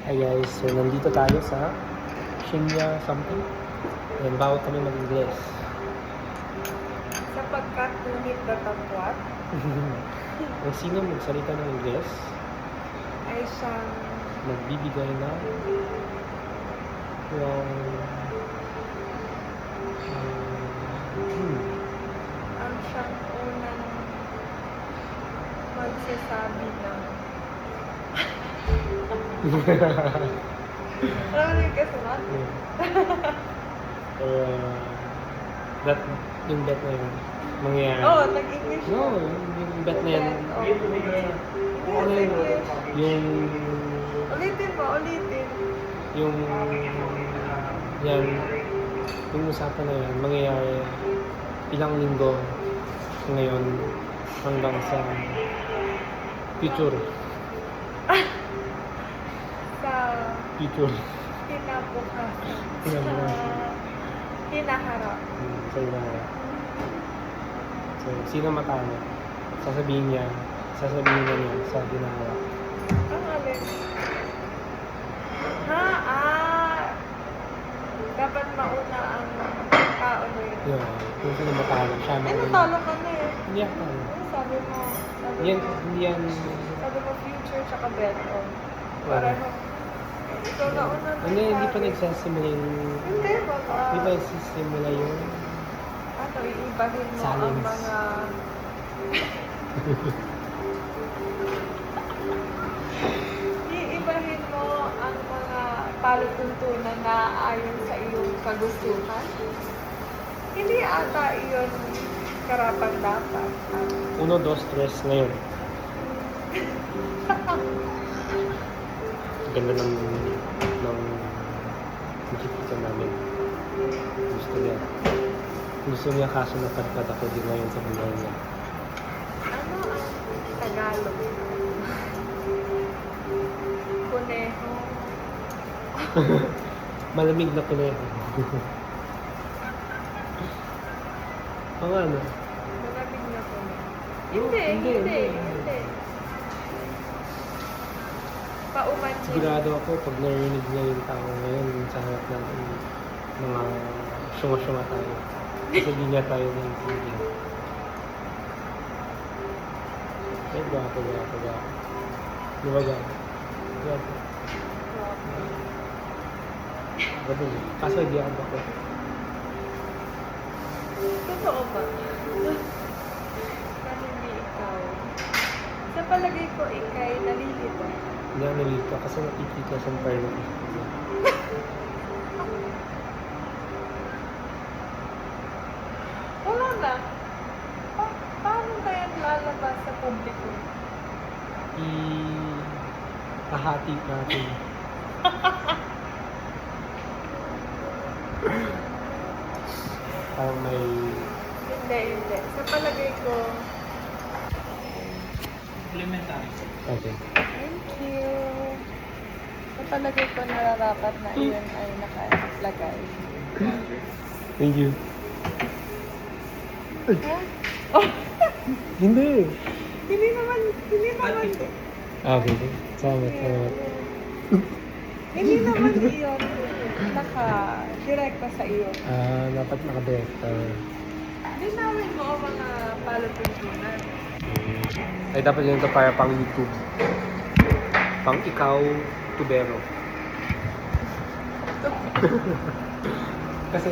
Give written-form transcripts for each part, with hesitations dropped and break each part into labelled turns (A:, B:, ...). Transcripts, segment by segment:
A: Hi guys, so nandito tayo sa Shinya something. Ayan, bawat kami mag-Ingles.
B: Sapagkat ngunit datapwat
A: Kung sino magsalita ng Ingles,
B: ay siyang
A: magbibigay ng yung
B: ang siyang unang magsasabi ng alam mo yung kasunod?
A: that, yung bet na yun, mangyayari.
B: Oo, nag-English.
A: No, yung bet na yan.
B: Ano English?
A: Yung,
B: Ulitin mo, ulitin.
A: yung, yan, yung usapan na yan, mangyayari ilang linggo ngayon hanggang sa future.
B: Sa
A: Future.
B: kinabukasan.
A: Kinabukasan.
B: Hinaharap.
A: Sa inaharap. So, sino matalo? Sasabihin niya sa hinaharap.
B: Ang alin? Dapat mauna ang tao na yun.
A: Yun, kung sino matalo, siya
B: Eh,
A: mauna.
B: natalo ka na eh.
A: Hindi ako talo.
B: Ano sabi mo?
A: Hindi yan,
B: Sabi mo future tsaka beto.
A: Wala.
B: Pareho. Ikaw na una na
A: hindi pa
B: sabi.
A: nagsasimula yung,
B: Hindi, baka.
A: di ba nagsisimula yung,
B: Ano, iibahin mo ang
A: Silence.
B: mga... Iibahin mo ang mga palutuntunan na ayon sa iyong kagustuhan? Hindi ata iyon karapat-dapat.
A: 1, 2, 3 ngayon. Ganda ng nakikita namin. Gusto niya kaso napadpad ako din ngayon sa buhay niya.
B: Ano ang Tagalog? Kuneho.
A: Malamig na kuneho. Ang ano?
B: Malamig na kuneho.
A: Hindi.
B: Hindi. Paumanhin.
A: Sigurado ako pag narinig niya yung tao ngayon sa harap natin, mga syunga-syunga tayo. Kasi hindi niya tayo naiintindihan. Eh, gwapo. Di ba gwapo? Gwapo. Gwapo niya. Kaso hindi ako gwapo.
B: Totoo ba? Na hindi ikaw. Sa palagay ko, ikay nalilito.
A: Hindi ako nalito kasi nakikita sa parang
B: Wala na. Paano kaya lalabas sa publiko?
A: Kahati natin. Parang may...
B: Hindi. Sa palagay ko,
A: Okay.
B: thank you. Sa palagay ko, nararapat na iyon ay nakalagay.
A: Thank you.
B: Ha? Oh,
A: Hindi.
B: hindi naman.
A: Okay. Salamat.
B: Hindi naman iyon naka-direkta sa iyo.
A: Dapat naka-director.
B: Linawin mo ang mga palutuntunan.
A: Ay, dapat yun ito para pang YouTube. Pang ikaw, tubero. Kasi,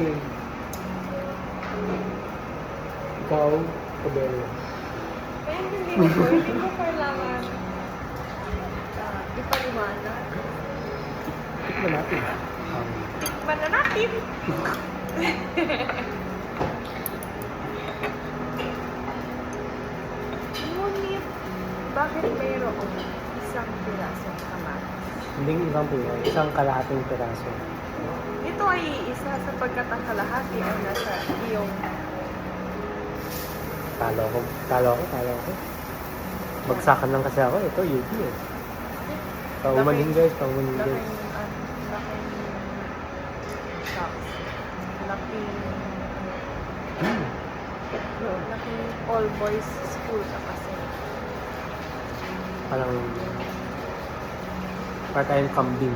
A: ikaw, tubero.
B: Kaya hindi mo kailangan ipaliwanag.
A: Tikman natin.
B: Tikman na natin! Ngunit, bakit mayroong isang pirasong kamatis?
A: Hindi isang po yun. Isang kalahating piraso.
B: Ito ay isa sapagkat ang kalahati ay nasa iyong
A: Talo ko. Bagsakan lang kasi ako. Ito, UP eh. Paumanin guys.
B: laking shocks. Laking all boys school ka kasi.
A: Parang Para tayong kambing.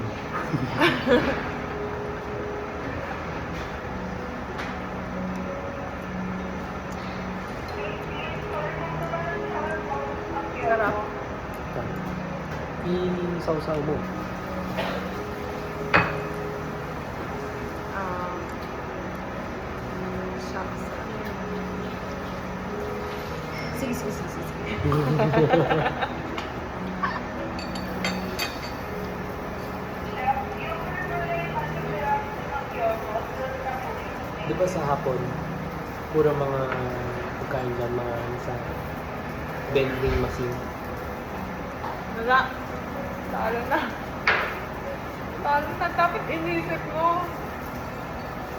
B: Sarap.
A: I-sausaw mo.
B: Shucks. Sige.
A: Di ba sa hapon, puro mga pagkain dyan, mga sa vending machine.
B: Wala. Talo na. Dapat inisip mo.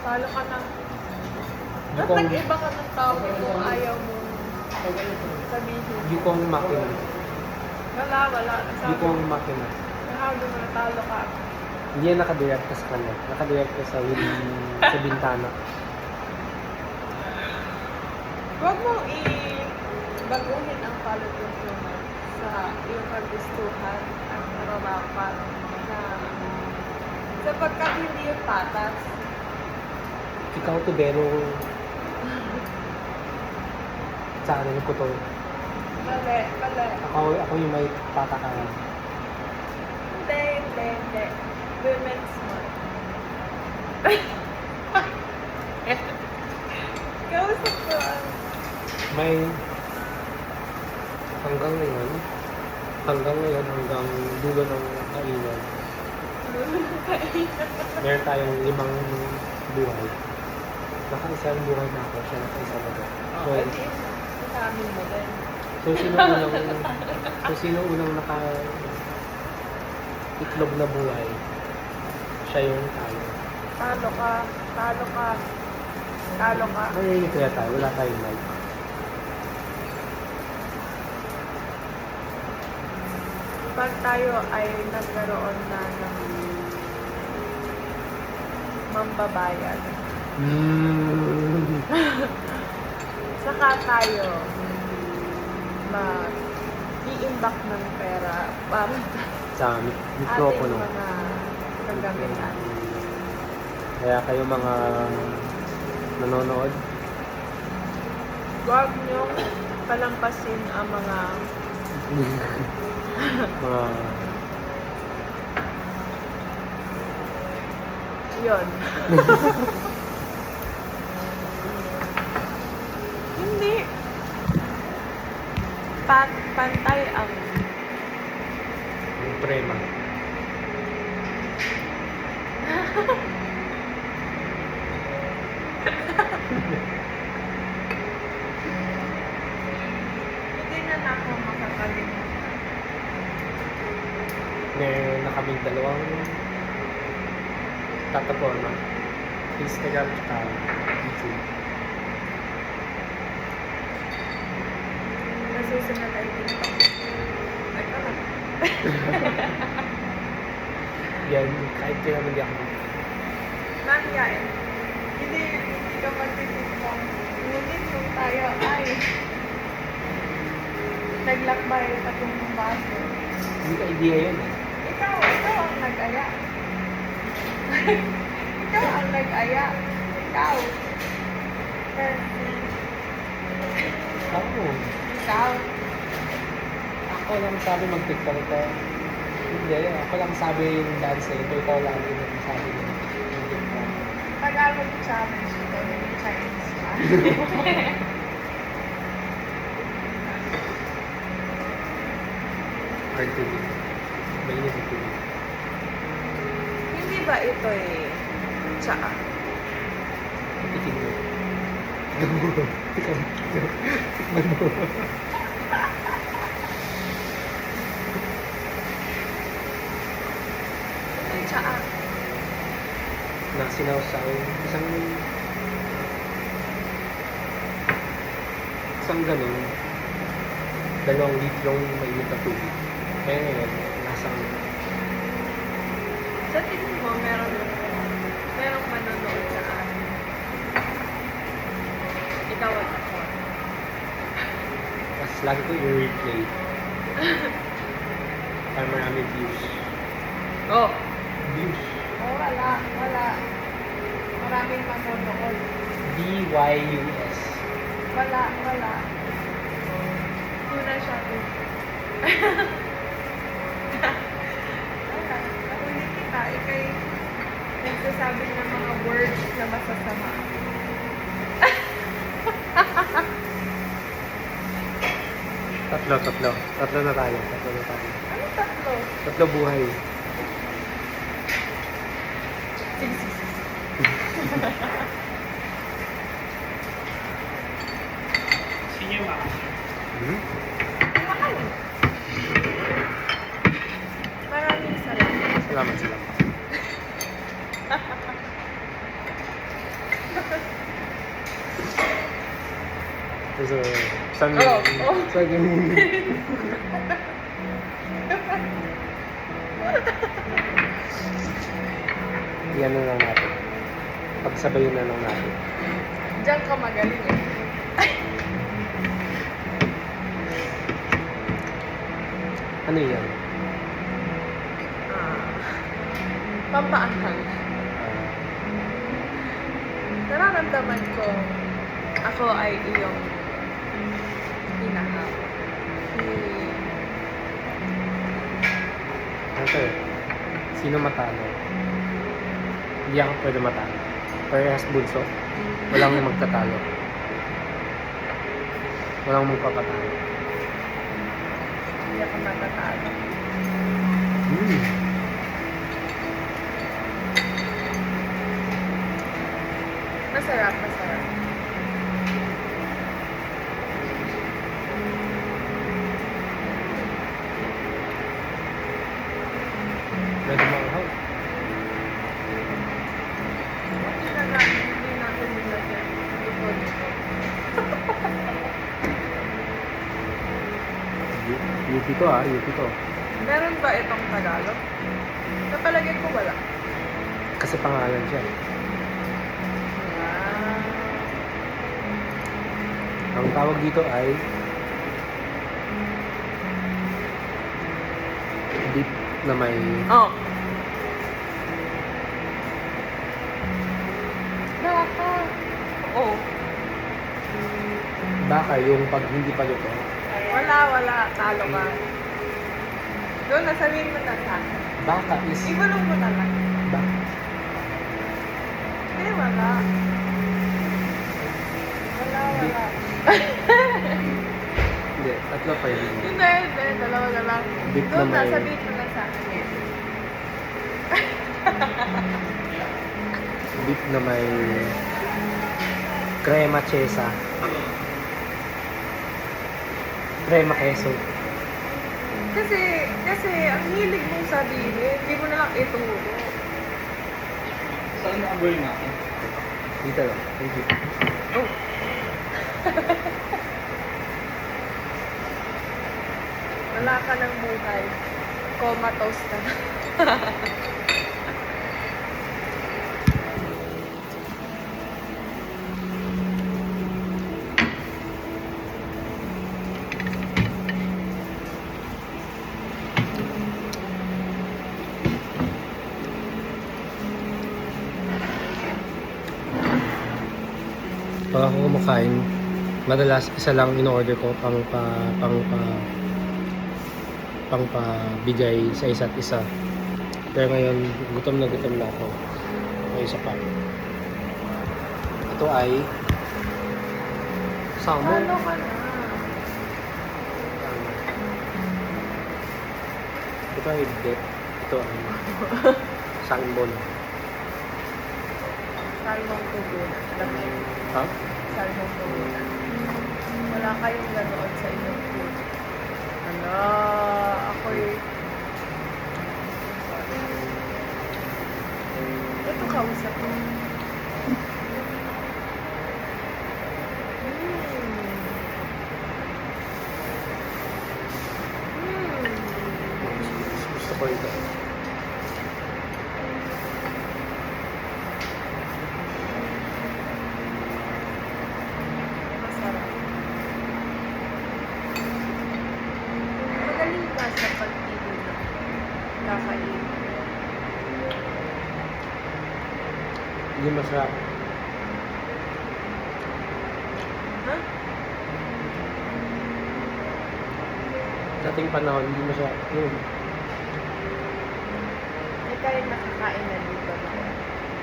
B: Talo ka na.
A: Yung
B: Ba't
A: kong,
B: nag-iba ka ng topic kung ayaw mo sabihin?
A: yung kong makina.
B: Wala.
A: Yung
B: Nasabi
A: kong makina.
B: Nahabi mo na talo ka.
A: Hindi yan nakadirect ka sa kanya. Nakadirect ka sa sa bintana.
B: Huwag mong baguhin ang palutunan sa iyong kagustuhan at nararapat na sapagkat hindi yung patas.
A: Ikaw to pero sa ano ko to.
B: Mali.
A: Ako yung may patakaran.
B: Hindi. Women's month. Kausap ko ang
A: May hanggang dulo ng kainan, meron tayong 5 buhay. Naka-isang buhay na ako, siya naka-isa na ako. So,
B: sabi mo din.
A: sino unang itlog na buhay, siya yung tayo.
B: Talo ka.
A: Mahihingi kaya tayo, wala tayong life.
B: Pag tayo ay nagkaroon na ng mambabayad, saka tayo mag-i-imbak ng pera para
A: Sa
B: ating
A: mikropono.
B: mga kagamitan.
A: Kaya kayo mga nanonood,
B: Huwag niyong palampasin ang mga
A: mga
B: yon. Hindi. Pantay ang
A: prema.
B: hindi na ako makakalimutan.
A: Meron na kaming dalawang plataforma, Instagram at YouTube.
B: Nasusunod ay TikTok. Ito na.
A: Yan, kahit kaya naman di ako.
B: Nangyay. Hindi ka magtitiktok. Ngunit kung tayo ay naglakbay patungong ng baso.
A: Hindi ka idea yun eh.
B: Ikaw ang nag-aya. Ikaw ang nag-aya. Ikaw. Percy.
A: Ako.
B: Ikaw.
A: Ako lang sabi mag-tiktok ka. Hindi, ako lang sabi yung dance eh. Ikaw lang yung sabi yung mag-tiktok.
B: Tagalog challenge ito yung Chinese pa.
A: RTV. Mainit ang TV.
B: Hindi ba ito eh tsaka?
A: Tikin mo. Tikman mo.
B: Ay, tsaka.
A: Na sinawsaw. Isang ganun. 2 litrong mainit na tubig. Kaya ngayon, nasang
B: Sa tingin mo, merong manonood sa akin. Ikaw at ako.
A: mas lagi ko i-replay. Para marami views.
B: Oh.
A: Views.
B: Oh, wala. Wala. Maraming manonood.
A: BYUS.
B: Wala. Wala. Tuna siya. Wala. Nahuli kita. Ikay nagsasabi ng mga words na masasama.
A: Tatlo. Tatlo na tayo.
B: Ano tatlo?
A: Tatlo buhay.
B: Sige, sige, sige.
A: Hmm?
B: Mahal. Maraming salamat.
A: Salamat. So, saan
B: Oh.
A: saan yung... Yan na lang natin. Pagsabayin na lang natin.
B: Diyan ka magaling eh.
A: Ano yan?
B: Pampaanghang. Nararamdaman ko ako ay iyong hinahap.
A: Ano sino matalo? Hindi ako pwede matalo. Parehas bunso. Walang magtatalo. Walang magpapatalo.
B: Hindi ako matatalo. Masarap.
A: Pwede makuhaw.
B: Hindi natin nilagyan. Ipon.
A: UP to UP to.
B: Meron ba itong Tagalog? Napalagay ko wala.
A: Kasi pangalan siya. Ang tawag dito ay beef na may
B: Oh. Baka. Oo.
A: baka yung pag hindi pa luto.
B: Wala. Talo ka. Doon, nasabihin mo na sa akin.
A: Baka is
B: Ibulong mo na lang.
A: baka.
B: Eh, wala. Wala.
A: Hindi, tatlo pa yun.
B: Hindi. Dalawa na lang.
A: Beef na
B: Doon,
A: may
B: nasabihin mo na sa akin.
A: beef na may crema chesa. Crema queso.
B: Kasi, ang hilig mong sabihin, hindi mo na lang ituro.
C: Saan ang gawin natin?
A: Dito lang. Thank you.
B: Oh. Wala ka ng buhay. Comatose ka na.
A: Pag ako kumakain, madalas isa lang in-order ko pang bigay sa isa't isa. Pero ngayon, gutom na ako. May isa pa. Ito ay salmon.
B: Ano ka na?
A: Ito ay dip. Ito ay salmon.
B: Salmon tubuna. Alam mo yun?
A: Ha?
B: Salmon tubuna. Wala kayong ganoon sa inyong food. Ano? Ako'y... Ito kausap mo.
A: Gusto ko ito.
B: Masarap. Magaling ka sa pagpili ng kakainin.
A: Hindi masarap.
B: Ha?
A: Dating panahon, hindi masarap. Yun.
B: May kayo nakakain na dito na.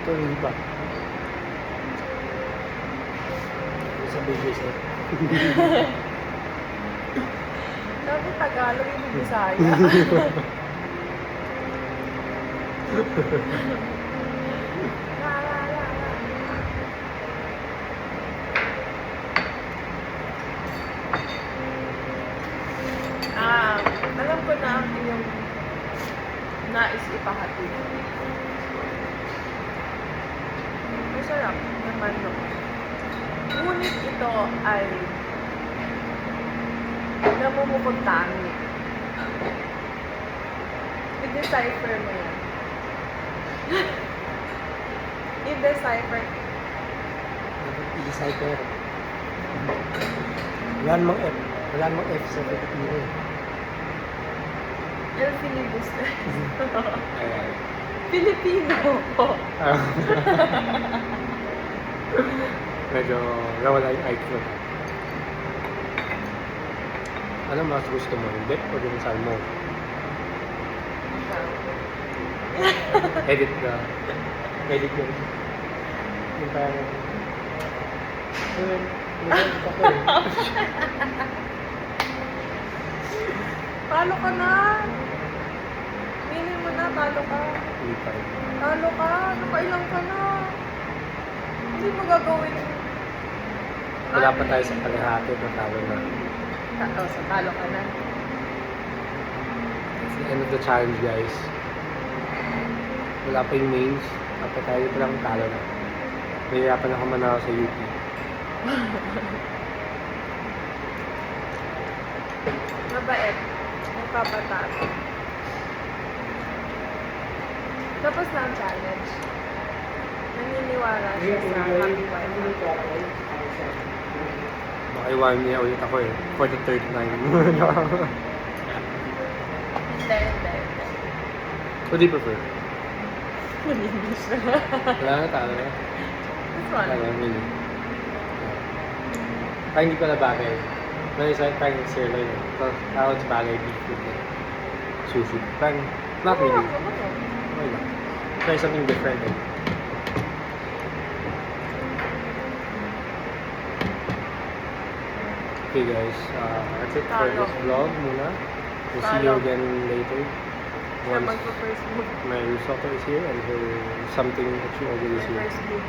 A: Ito, hindi pa. Sa babies eh.
B: Sabi Tagalog, hindi Bisaya. La, la, la, la. Alam ko na ang iyong nais ipahatid. Masarap naman no. Ngunit ito ay namumukod tangi. I-decipher mo yan. I-decipher.
A: I-decipher. Wala namang F. Wala namang F sa Filipino eh.
B: El filibuster.
A: Ayan.
B: Filipino.
A: Medyo nawala yung IQ. Ano mas gusto mo? Yung dip o yung salmon? Edit na. Edit yun. Yung parang... Ayun. Nag-edit ako eh.
B: Talo ka na. Minin mo na, talo ka.
A: Hindi pa rin.
B: Talo ka. Nakailang ka na. Hindi mo gagawin.
A: Wala pa tayo sa kalahati na talo na.
B: Sa talo ka na.
A: It's the end of the challenge, guys. Wala pa yung mains. Kapag tayo pa lang talo na. Mahirapan ako manalo sa UP.
B: Mabait. Nagpapatato. Tapos na ang challenge. Naniniwala siya sa happy wife.
A: Baka iwan niya ulit ako eh. For the third time.
B: Hindi.
A: What do you prefer?
B: Malinis na.
A: Wala na, talo na.
B: This one.
A: Wala na, really. Parang hindi pala bagay. May isa parang sirloin. Parang sa bagay, beef food na. Sushi. Parang, not really. Okay lang. Try something different eh. Okay guys, that's it for this vlog muna. We'll see you again later.
B: Siya
A: Once
B: magpa-first move.
A: my risotto is here and her something that she ordered is here.
B: First move.